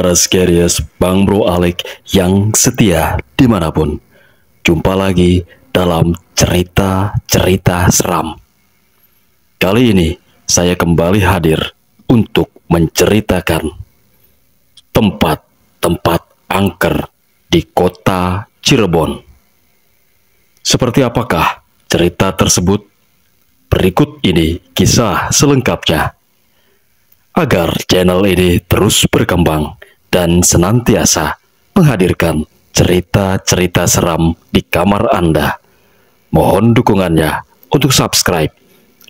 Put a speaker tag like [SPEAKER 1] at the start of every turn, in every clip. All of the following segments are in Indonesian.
[SPEAKER 1] para Skerius Bang Bro Alek yang setia dimanapun. Jumpa lagi dalam cerita-cerita seram. Kali ini saya kembali hadir untuk menceritakan tempat-tempat angker di kota Cirebon. Seperti apakah cerita tersebut? Berikut ini kisah selengkapnya. Agar channel ini terus berkembang dan senantiasa menghadirkan cerita-cerita seram di kamar Anda, mohon dukungannya untuk subscribe,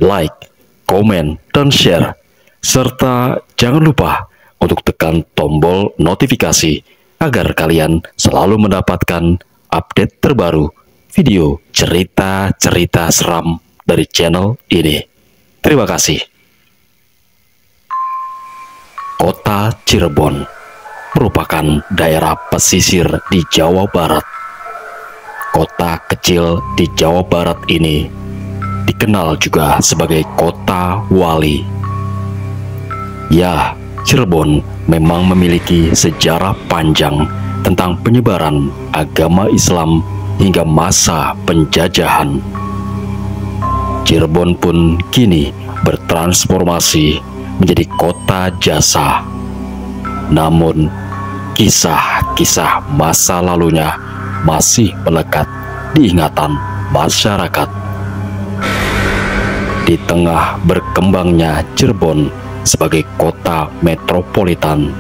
[SPEAKER 1] like, komen, dan share, serta jangan lupa untuk tekan tombol notifikasi agar kalian selalu mendapatkan update terbaru video cerita-cerita seram dari channel ini. Terima kasih. Kota Cirebon merupakan daerah pesisir di Jawa Barat. Kota kecil di Jawa Barat ini dikenal juga sebagai kota wali. Ya, Cirebon memang memiliki sejarah panjang tentang penyebaran agama Islam hingga masa penjajahan. Cirebon pun kini bertransformasi menjadi kota jasa. Namun, kisah-kisah masa lalunya masih melekat di ingatan masyarakat. Di tengah berkembangnya Cirebon sebagai kota metropolitan,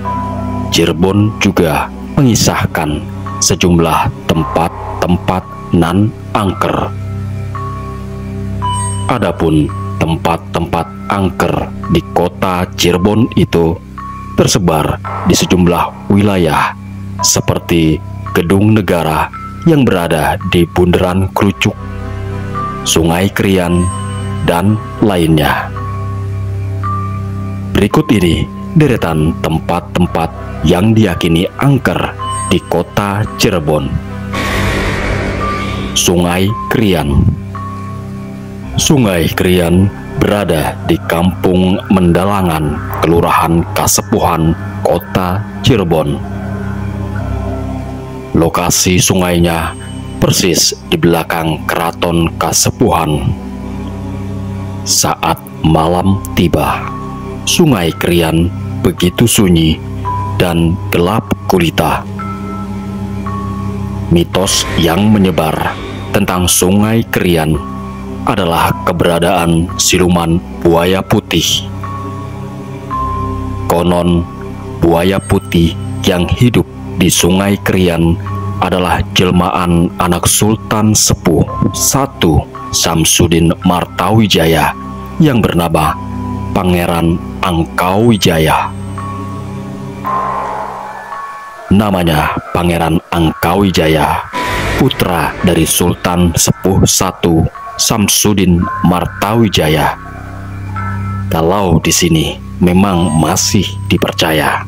[SPEAKER 1] Cirebon juga mengisahkan sejumlah tempat-tempat nan angker. Adapun tempat-tempat angker di kota Cirebon itu tersebar di sejumlah wilayah seperti Gedung Negara yang berada di Bundaran Krucuk, Sungai Krian, dan lainnya. Berikut ini deretan tempat-tempat yang diyakini angker di kota Cirebon. Sungai Krian. Sungai Krian berada di Kampung Mendalangan, Kelurahan Kasepuhan, Kota Cirebon. Lokasi sungainya persis di belakang Keraton Kasepuhan. Saat malam tiba, Sungai Krian begitu sunyi dan gelap gulita. Mitos yang menyebar tentang Sungai Krian adalah keberadaan siluman buaya putih. Konon, buaya putih yang hidup di Sungai Krian adalah jelmaan anak Sultan Sepuh I Samsudin Martawijaya yang bernama Pangeran Angkawijaya. Namanya Pangeran Angkawijaya, putra dari Sultan Sepuh I Samsudin Martawijaya. Kalau di sini memang masih dipercaya.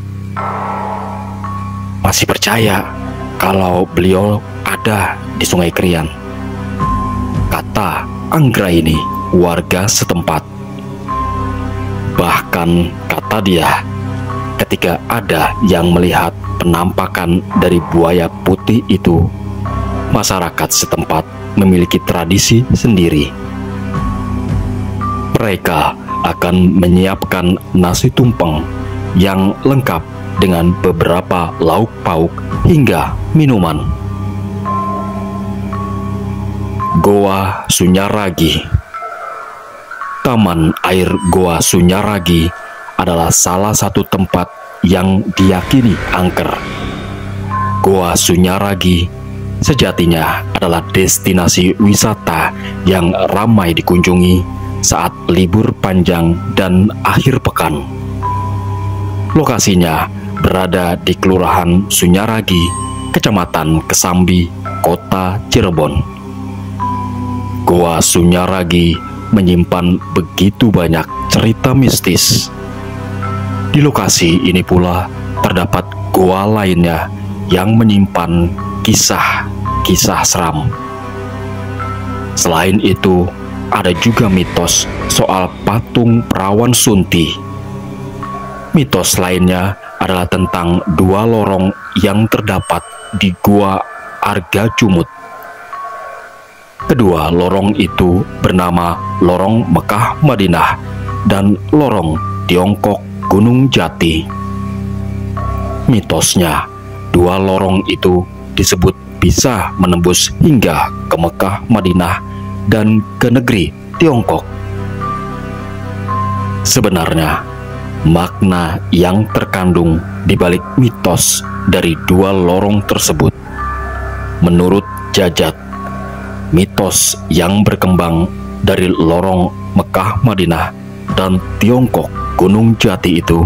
[SPEAKER 1] Masih percaya kalau beliau ada di Sungai Krian, kata Anggra ini warga setempat. Bahkan kata dia, ketika ada yang melihat penampakan dari buaya putih itu, masyarakat setempat memiliki tradisi sendiri. Mereka akan menyiapkan nasi tumpeng yang lengkap dengan beberapa lauk pauk hingga minuman. Goa Sunyaragi. Taman air Goa Sunyaragi adalah salah satu tempat yang diyakini angker. Goa Sunyaragi sejatinya adalah destinasi wisata yang ramai dikunjungi saat libur panjang dan akhir pekan. Lokasinya berada di Kelurahan Sunyaragi, Kecamatan Kesambi, Kota Cirebon. Goa Sunyaragi menyimpan begitu banyak cerita mistis. Di lokasi ini pula terdapat goa lainnya yang menyimpan kisah-kisah seram. Selain itu, ada juga mitos soal patung perawan Sunti. Mitos lainnya adalah tentang dua lorong yang terdapat di Gua Argacumut. Kedua lorong itu bernama Lorong Mekah Madinah dan Lorong Tiongkok Gunung Jati. Mitosnya, dua lorong itu disebut bisa menembus hingga ke Mekah Madinah dan ke negeri Tiongkok. Sebenarnya, makna yang terkandung di balik mitos dari dua lorong tersebut, menurut Jajat, mitos yang berkembang dari lorong Mekah Madinah dan Tiongkok Gunung Jati itu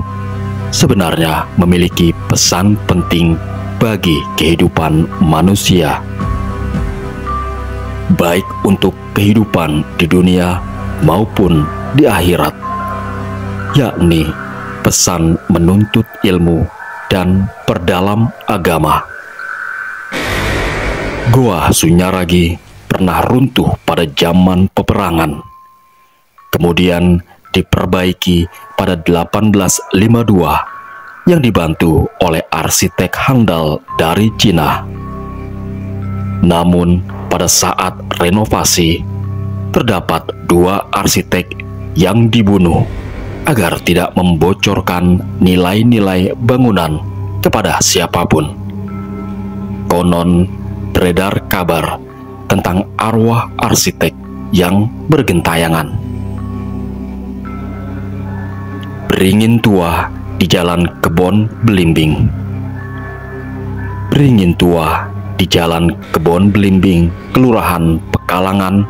[SPEAKER 1] sebenarnya memiliki pesan penting bagi kehidupan manusia, baik untuk kehidupan di dunia maupun di akhirat, yakni pesan menuntut ilmu dan perdalam agama. Goa Sunyaragi pernah runtuh pada zaman peperangan, kemudian diperbaiki pada 1852 yang dibantu oleh arsitek handal dari Cina. Namun pada saat renovasi, terdapat dua arsitek yang dibunuh agar tidak membocorkan nilai-nilai bangunan kepada siapapun. Konon beredar kabar tentang arwah arsitek yang bergentayangan. Beringin tua di Jalan Kebon Belimbing. Beringin tua di Jalan Kebon Belimbing, Kelurahan Pekalangan,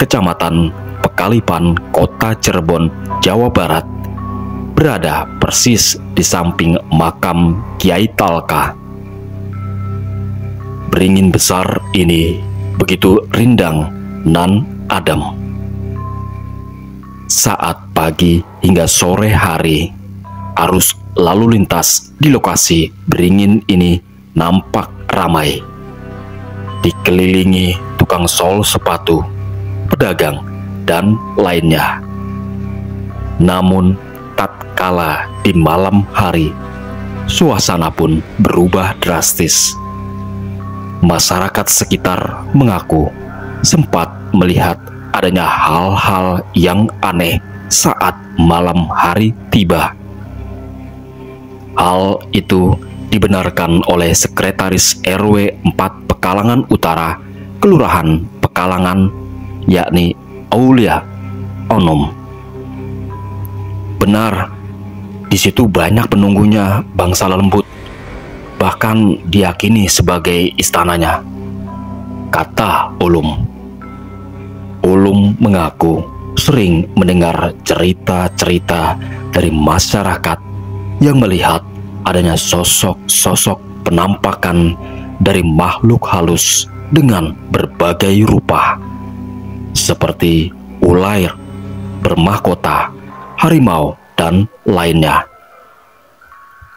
[SPEAKER 1] Kecamatan Pekalipan, Kota Cirebon, Jawa Barat, berada persis di samping makam Kiai Talka. Beringin besar ini begitu rindang nan adem. Saat pagi hingga sore hari, arus lalu lintas di lokasi beringin ini nampak ramai, dikelilingi tukang sol sepatu, pedagang, dan lainnya. Namun tatkala di malam hari, suasana pun berubah drastis. Masyarakat sekitar mengaku sempat melihat adanya hal-hal yang aneh saat malam hari tiba. Hal itu dibenarkan oleh Sekretaris RW 4 Pekalangan Utara, Kelurahan Pekalangan, yakni Aulia Onom. Benar, di situ banyak penunggunya bangsa lembut, bahkan diyakini sebagai istananya, kata Ulum. Ulum mengaku sering mendengar cerita-cerita dari masyarakat yang melihat adanya sosok-sosok penampakan dari makhluk halus dengan berbagai rupa, seperti ular bermahkota, harimau, dan lainnya.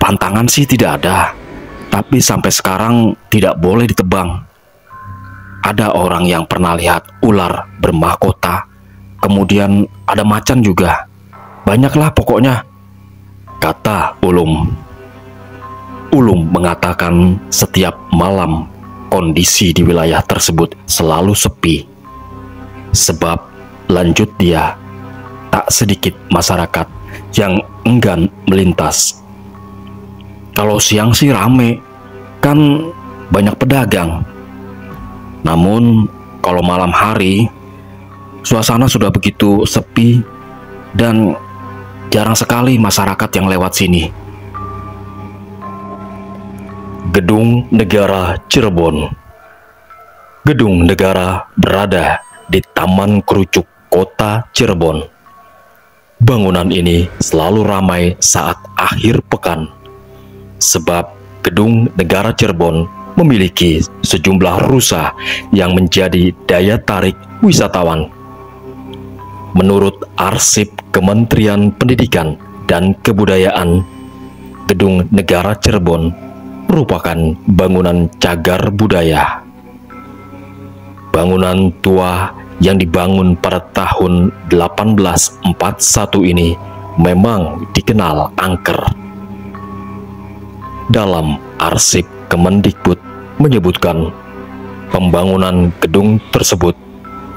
[SPEAKER 1] Pantangan sih tidak ada, tapi sampai sekarang tidak boleh ditebang. Ada orang yang pernah lihat ular bermahkota, kemudian ada macan juga. Banyaklah pokoknya, kata Ulum. Ulum mengatakan setiap malam kondisi di wilayah tersebut selalu sepi. Sebab, lanjut dia, tak sedikit masyarakat yang enggan melintas. Kalau siang sih rame, kan banyak pedagang. Namun kalau malam hari, suasana sudah begitu sepi dan jarang sekali masyarakat yang lewat sini. Gedung Negara Cirebon. Gedung Negara berada di Taman Kerucuk, Kota Cirebon. Bangunan ini selalu ramai saat akhir pekan, sebab Gedung Negara Cirebon memiliki sejumlah rusa yang menjadi daya tarik wisatawan. Menurut arsip Kementerian Pendidikan dan Kebudayaan, Gedung Negara Cirebon merupakan bangunan cagar budaya. Bangunan tua yang dibangun pada tahun 1841 ini memang dikenal angker. Dalam arsip Kemendikbud menyebutkan pembangunan gedung tersebut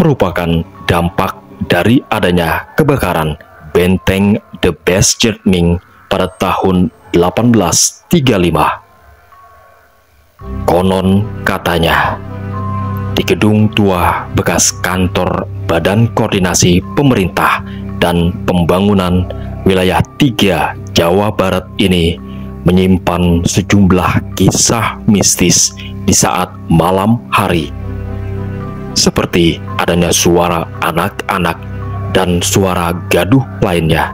[SPEAKER 1] merupakan dampak dari adanya kebakaran benteng The Beschetming pada tahun 1835. Konon katanya, di gedung tua bekas kantor Badan Koordinasi Pemerintah dan Pembangunan Wilayah 3 Jawa Barat ini menyimpan sejumlah kisah mistis di saat malam hari, seperti adanya suara anak-anak dan suara gaduh lainnya.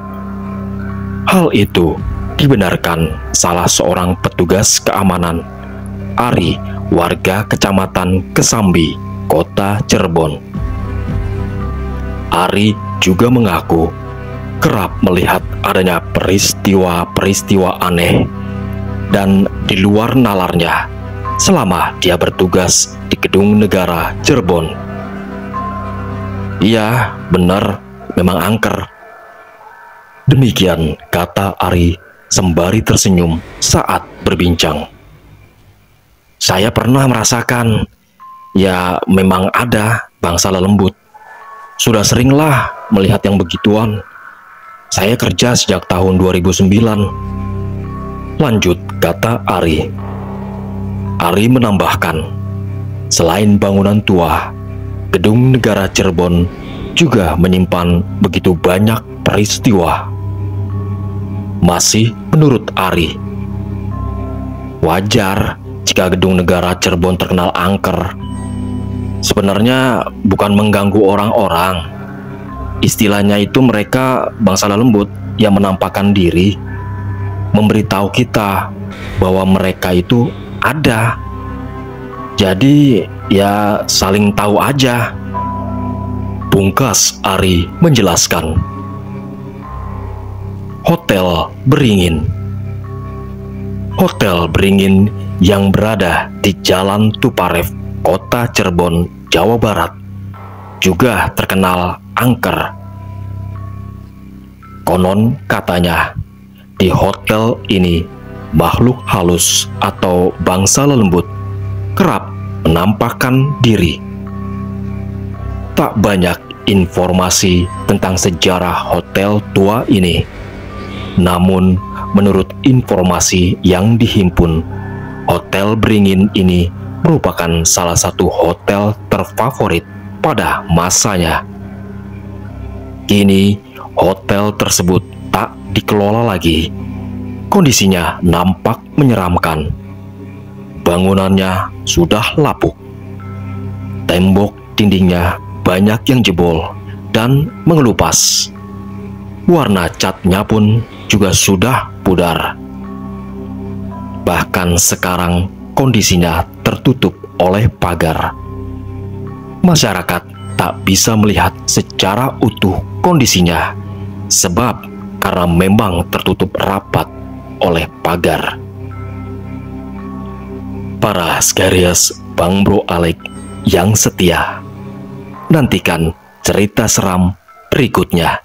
[SPEAKER 1] Hal itu dibenarkan salah seorang petugas keamanan, Ari, warga Kecamatan Kesambi, Kota Cirebon. Ari juga mengaku kerap melihat adanya peristiwa-peristiwa aneh dan di luar nalarnya selama dia bertugas di Gedung Negara Cirebon. Iya, benar, memang angker. Demikian kata Ari sembari tersenyum saat berbincang. Saya pernah merasakan, ya memang ada bangsa lelembut. Sudah seringlah melihat yang begituan. Saya kerja sejak tahun 2009. Lanjut kata Ari. Ari menambahkan, selain bangunan tua, Gedung Negara Cirebon juga menyimpan begitu banyak peristiwa. Masih menurut Ari, wajar jika Gedung Negara Cirebon terkenal angker. Sebenarnya bukan mengganggu orang-orang. Istilahnya itu mereka bangsa lembut yang menampakkan diri, memberitahu kita bahwa mereka itu ada. Jadi ya saling tahu aja. Pungkas Ari menjelaskan. Hotel Beringin. Hotel Beringin yang berada di Jalan Tuparef, Kota Cirebon, Jawa Barat, juga terkenal angker. Konon katanya, di hotel ini makhluk halus atau bangsa lelembut kerap menampakkan diri. Tak banyak informasi tentang sejarah hotel tua ini. Namun, menurut informasi yang dihimpun, Hotel Beringin ini merupakan salah satu hotel terfavorit pada masanya. Kini, hotel tersebut tak dikelola lagi. Kondisinya nampak menyeramkan. Bangunannya sudah lapuk. Tembok dindingnya banyak yang jebol dan mengelupas. Warna catnya pun juga sudah pudar. Bahkan sekarang kondisinya tertutup oleh pagar. Masyarakat tak bisa melihat secara utuh kondisinya, sebab karena memang tertutup rapat oleh pagar. Para Skarias Bang Bro Alek yang setia, nantikan cerita seram berikutnya.